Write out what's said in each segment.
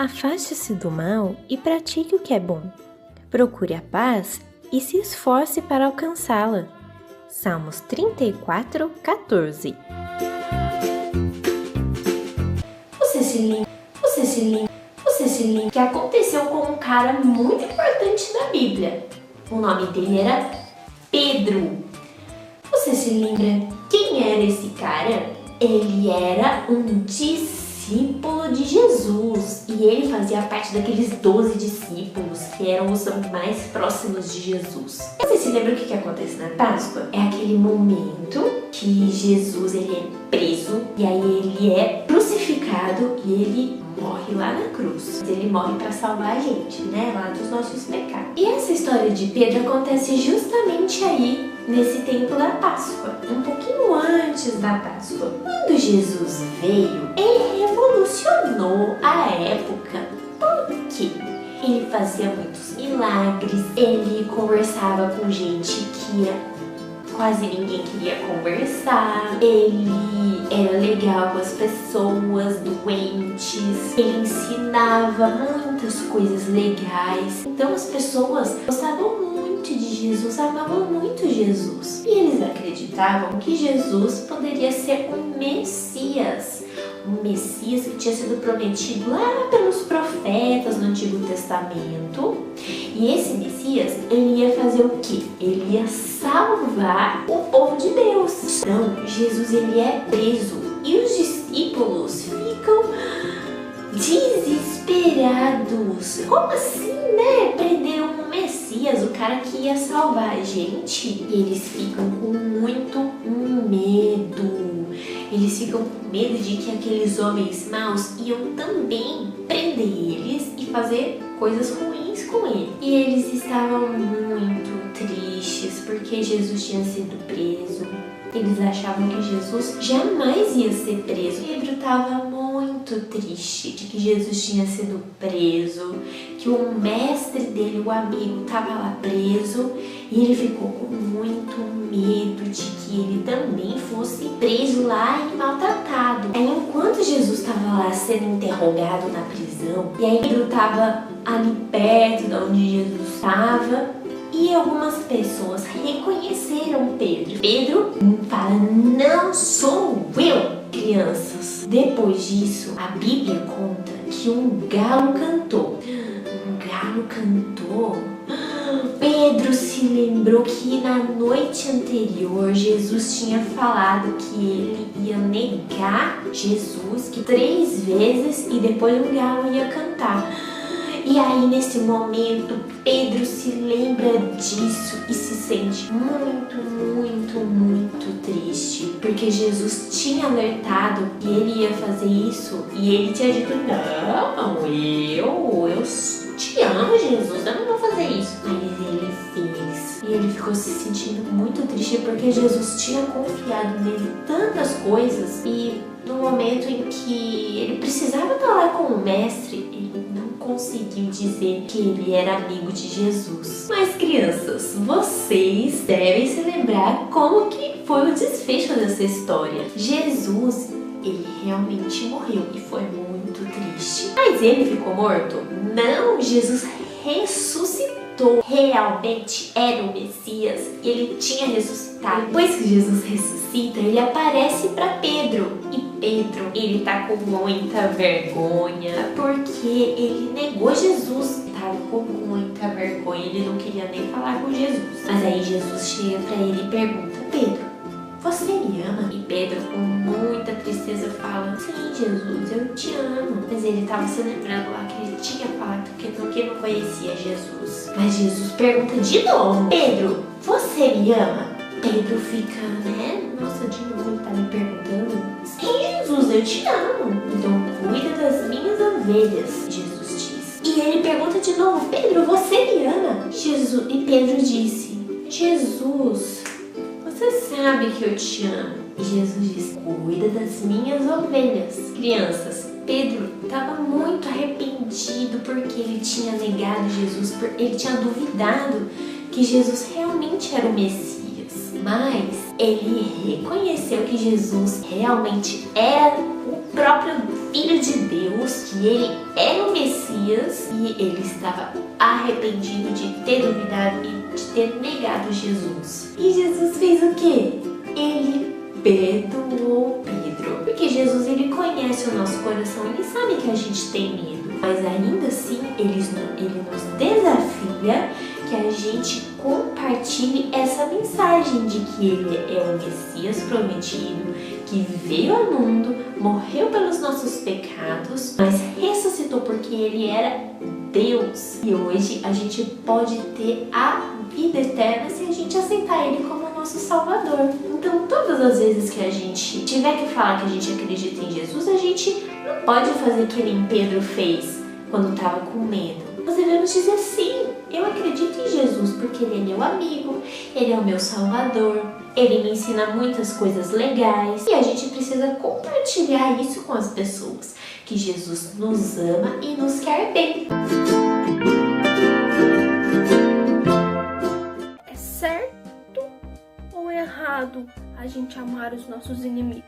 Afaste-se do mal e pratique o que é bom. Procure a paz e se esforce para alcançá-la. Salmos 34:14. Você se lembra que aconteceu com um cara muito importante da Bíblia. O nome dele era Pedro. Você se lembra quem era esse cara? Ele era um discípulo de Jesus e ele fazia parte daqueles 12 discípulos que eram os mais próximos de Jesus. Você se lembra o que acontece na Páscoa? É aquele momento que Jesus ele é preso e aí ele é crucificado e ele morre lá na cruz. Ele morre para salvar a gente, né? Lá dos nossos pecados. E essa história de Pedro acontece justamente aí, nesse tempo da Páscoa, um pouquinho antes da Páscoa. Quando Jesus veio, ele revolucionou a época. Por quê? Ele fazia muitos milagres, ele conversava com gente que quase ninguém queria conversar, ele era legal com as pessoas doentes, ele ensinava muitas coisas legais. Então as pessoas gostavam muito de Jesus, amavam muito Jesus. E eles acreditavam que Jesus poderia ser um Messias que tinha sido prometido lá pelos profetas no Antigo Testamento. E esse Messias, ele ia fazer o quê? Ele ia salvar o povo de Deus. Então, Jesus ele é preso e os discípulos ficam desesperados. Como assim, né? Prender um Messias, o cara que ia salvar a gente. E eles ficam com muito medo. Eles ficam com medo de que aqueles homens maus iam também prender eles e fazer coisas ruins com ele. E eles estavam muito tristes porque Jesus tinha sido preso. Eles achavam que Jesus jamais ia ser preso. Pedro estava muito triste de que Jesus tinha sido preso, que o mestre dele, o amigo, estava lá preso, e ele ficou com muito medo de que ele também fosse preso lá e maltratado. Aí, enquanto Jesus estava lá sendo interrogado na prisão, e aí Pedro estava ali perto de onde Jesus estava, e algumas pessoas reconheceram Pedro. Pedro fala, não sou eu, crianças. Depois disso, a Bíblia conta que um galo cantou. Pedro se lembrou que na noite anterior Jesus tinha falado que ele ia negar Jesus que 3 vezes e depois um galo ia cantar. E aí, nesse momento, Pedro se lembra disso e se sente muito triste. Porque Jesus tinha alertado que ele ia fazer isso e ele tinha dito, não, eu te amo, Jesus, eu não vou fazer isso. Mas ele fez. E ele ficou se sentindo muito triste porque Jesus tinha confiado nele tantas coisas e no momento em que ele precisava estar lá com o mestre, ele não conseguiu dizer que ele era amigo de Jesus. Mas crianças, vocês devem se lembrar como que foi o desfecho dessa história. Jesus, ele realmente morreu e foi muito triste. Mas ele ficou morto? Não, Jesus ressuscitou. Realmente era o Messias e ele tinha ressuscitado. Depois que Jesus ressuscita, ele aparece para Pedro. E Pedro, ele tá com muita vergonha porque ele negou Jesus. Tava com muita vergonha, ele não queria nem falar com Jesus. Mas aí Jesus chega para ele e pergunta, Pedro, você me ama? E Pedro, com muita tristeza, fala, sim, Jesus, eu te amo. Mas ele estava se lembrando lá que ele tinha falado que não conhecia Jesus. Mas Jesus pergunta de novo, Pedro, você me ama? Pedro fica, né? Nossa, de novo ele tá me perguntando. Sim, Jesus, eu te amo. Então cuida das minhas ovelhas, Jesus disse. E ele pergunta de novo, Pedro, você me ama? E Pedro disse, Jesus, você sabe que eu te amo. E Jesus diz, cuida das minhas ovelhas. Crianças, Pedro estava muito arrependido porque ele tinha negado Jesus, porque ele tinha duvidado que Jesus realmente era o Messias. Mas ele reconheceu que Jesus realmente era o próprio Filho de Deus, que ele era o Messias dias e ele estava arrependido de ter duvidado e de ter negado Jesus. E Jesus fez o quê? Ele perdoou Pedro. Porque Jesus, ele conhece o nosso coração, ele sabe que a gente tem medo. Mas ainda assim, ele nos desafia que a gente compartilhe essa mensagem de que ele é o Messias prometido, que veio ao mundo, morreu pelos nossos pecados, mas ressuscitou porque ele era Deus. E hoje a gente pode ter a vida eterna se a gente aceitar ele como nosso Salvador. Então, todas as vezes que a gente tiver que falar que a gente acredita em Jesus, a gente não pode fazer o que nem Pedro fez quando estava com medo. Nós devemos dizer sim, eu acredito em Jesus porque ele é meu amigo, ele é o meu Salvador, ele me ensina muitas coisas legais e a gente precisa compartilhar isso com as pessoas, que Jesus nos ama e nos quer bem. É certo ou errado a gente amar os nossos inimigos?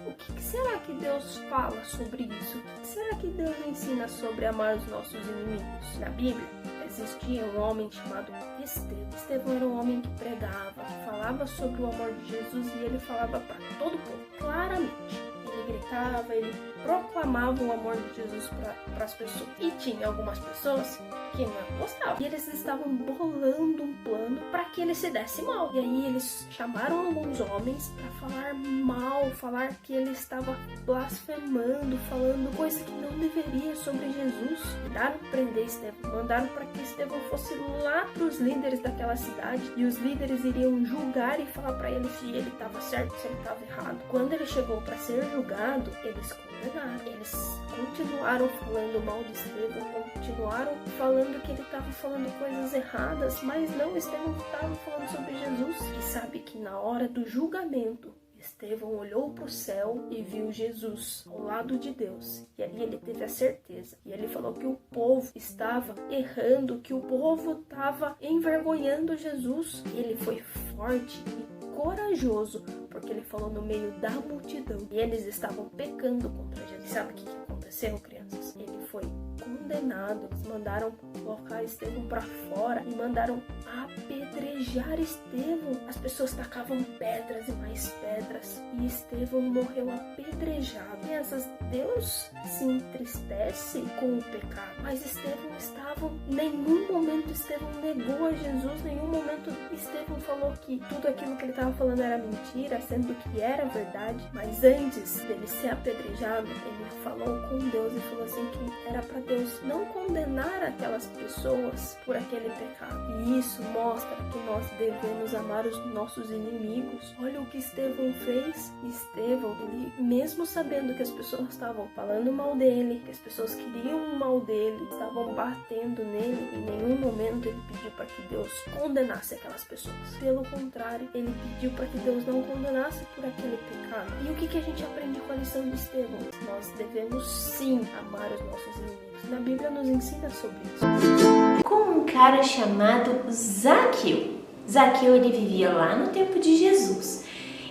O que será que Deus fala sobre isso? O que será que Deus ensina sobre amar os nossos inimigos? Na Bíblia, existia um homem chamado Estevão. Estevão era um homem que pregava, que falava sobre o amor de Jesus e ele falava para todo o povo, claramente. Ele gritava, ele proclamava o amor de Jesus para as pessoas. E tinha algumas pessoas que não gostavam. E eles estavam bolando um plano para que ele se desse mal. E aí eles chamaram alguns homens para falar mal, falar que ele estava blasfemando, falando coisa que não deveria sobre Jesus. Mandaram prender Estevão, mandaram para que Estevão fosse lá para os líderes daquela cidade e os líderes iriam julgar e falar para ele se ele estava certo, se ele estava errado. Quando ele chegou para ser julgado, eles condenaram. Eles continuaram falando mal de Estevão, continuaram falando que ele estava falando coisas erradas, mas não, Estevão estava falando sobre Jesus. E sabe que na hora do julgamento, Estevão olhou para o céu e viu Jesus ao lado de Deus. E ali ele teve a certeza. E ele falou que o povo estava errando, que o povo estava envergonhando Jesus. E ele foi forte e corajoso, porque ele falou no meio da multidão. E eles estavam pecando contra Jesus. E sabe o que aconteceu, crianças? Ele foi condenado. Eles mandaram colocar Estevão para fora e mandaram apedrejar Estevão. As pessoas tacavam pedras e mais pedras e Estevão morreu apedrejado. Crianças, Deus se entristece com o pecado, mas Estevão estava, em nenhum momento Estevão negou a Jesus, em nenhum momento Estevão falou que tudo aquilo que ele estava falando era mentira, sendo que era verdade. Mas antes dele ser apedrejado, ele falou com Deus e falou assim que era para Deus não condenar aquelas pessoas por aquele pecado. E isso mostra que nós devemos amar os nossos inimigos. Olha o que Estevão fez. Estevão, ele, mesmo sabendo que as pessoas estavam falando mal dele, que as pessoas queriam o mal dele, estavam batendo nele, em nenhum momento ele pediu para que Deus condenasse aquelas pessoas. Pelo contrário, ele pediu para que Deus não condenasse por aquele pecado. E o que a gente aprende com a lição de Estevão? Nós devemos sim amar os nossos inimigos. Na Bíblia nos ensina sobre isso. Com um cara chamado Zaqueu. Zaqueu, ele vivia lá no tempo de Jesus.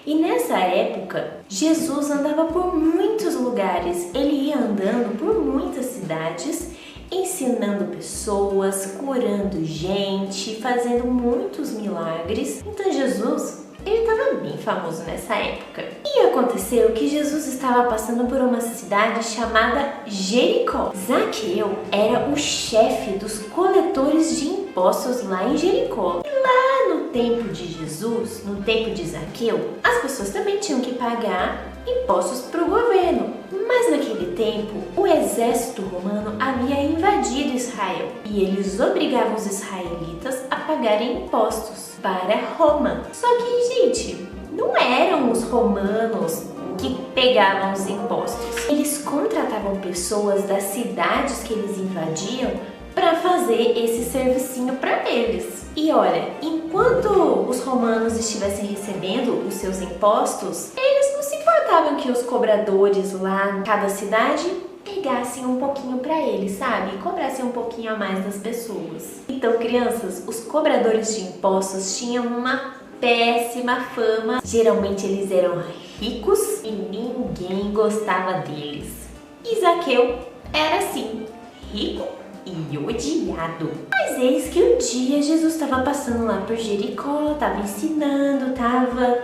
E nessa época, Jesus andava por muitos lugares. Ele ia andando por muitas cidades, ensinando pessoas, curando gente, fazendo muitos milagres. Então Jesus, ele estava bem famoso nessa época. E aconteceu que Jesus estava passando por uma cidade chamada Jericó. Zaqueu era o chefe dos coletores de impostos lá em Jericó. E lá no tempo de Jesus, no tempo de Zaqueu, as pessoas também tinham que pagar impostos para o governo. Mas naquele tempo, o exército romano havia invadido Israel e eles obrigavam os israelitas a pagarem impostos para Roma. Só que, gente, não eram os romanos que pegavam os impostos. Eles contratavam pessoas das cidades que eles invadiam para fazer esse servicinho para eles. E olha, enquanto os romanos estivessem recebendo os seus impostos, eles não se importavam que os cobradores lá em cada cidade pegassem um pouquinho para eles, sabe? Cobrassem um pouquinho a mais das pessoas. Então, crianças, os cobradores de impostos tinham uma péssima fama. Geralmente eles eram ricos e ninguém gostava deles. E Zaqueu era assim, rico e odiado. Mas eis que um dia Jesus estava passando lá por Jericó, estava ensinando, estava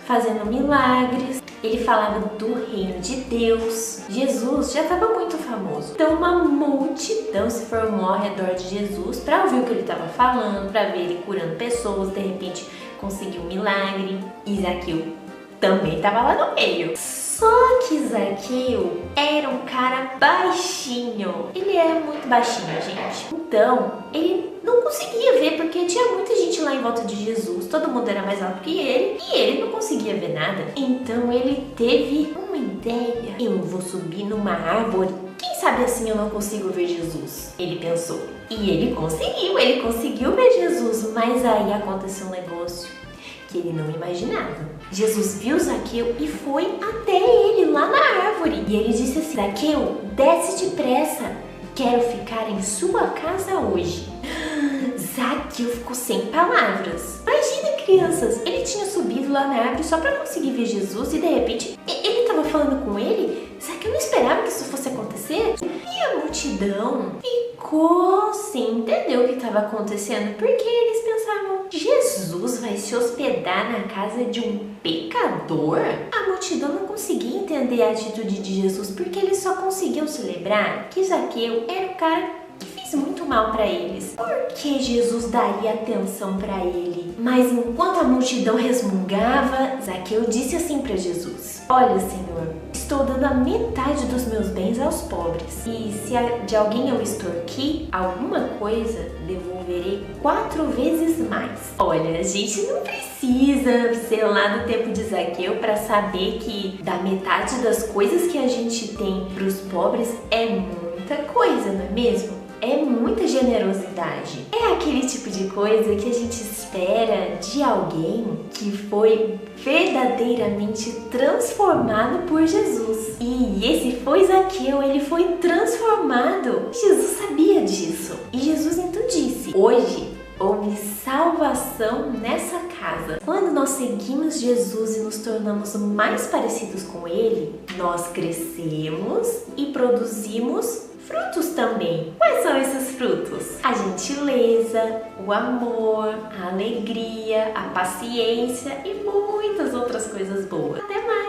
fazendo milagres. Ele falava do reino de Deus. Jesus já estava muito famoso. Então uma multidão se formou ao redor de Jesus para ouvir o que ele estava falando, para ver ele curando pessoas, de repente conseguiu um milagre. E Zaqueu também estava lá no meio. Só que Zaqueu era um cara baixinho. Ele era muito baixinho, gente. Então, ele não conseguia ver porque tinha muita gente lá em volta de Jesus. Todo mundo era mais alto que ele e ele não conseguia ver nada. Então, ele teve uma ideia. Eu vou subir numa árvore. Quem sabe assim eu não consigo ver Jesus? Ele pensou. E ele conseguiu ver Jesus. Mas aí aconteceu um negócio que ele não imaginava. Jesus viu Zaqueu e foi até ele lá na árvore. E ele disse assim: Zaqueu, desce depressa, quero ficar em sua casa hoje. Zaqueu ficou sem palavras. Imagina, crianças, ele tinha subido lá na árvore só para conseguir ver Jesus e de repente ele estava falando com ele. Zaqueu não esperava que isso fosse acontecer. E a multidão ficou sem entender o que estava acontecendo, porque eles pensavam: Jesus vai se hospedar na casa de um pecador? A multidão não conseguia entender a atitude de Jesus, porque eles só conseguiam se lembrar que Zaqueu era o cara que fez muito mal para eles. Por que Jesus daria atenção para ele? Mas enquanto a multidão resmungava, Zaqueu disse assim para Jesus: Olha, Senhor, estou dando a metade dos meus bens aos pobres. E se de alguém eu extorquir alguma coisa, devolverei 4 vezes mais. Olha, a gente não precisa ser lá do tempo de Zaqueu para saber que da metade das coisas que a gente tem para os pobres é muita coisa, não é mesmo? É muita generosidade. É aquele tipo de coisa que a gente espera de alguém que foi verdadeiramente transformado por Jesus. E esse foi Zaqueu, ele foi transformado. Jesus sabia disso. E Jesus então disse: Hoje houve salvação nessa casa. Quando nós seguimos Jesus e nos tornamos mais parecidos com Ele, nós crescemos e produzimos frutos também. Quais são esses frutos? A gentileza, o amor, a alegria, a paciência e muitas outras coisas boas. Até mais!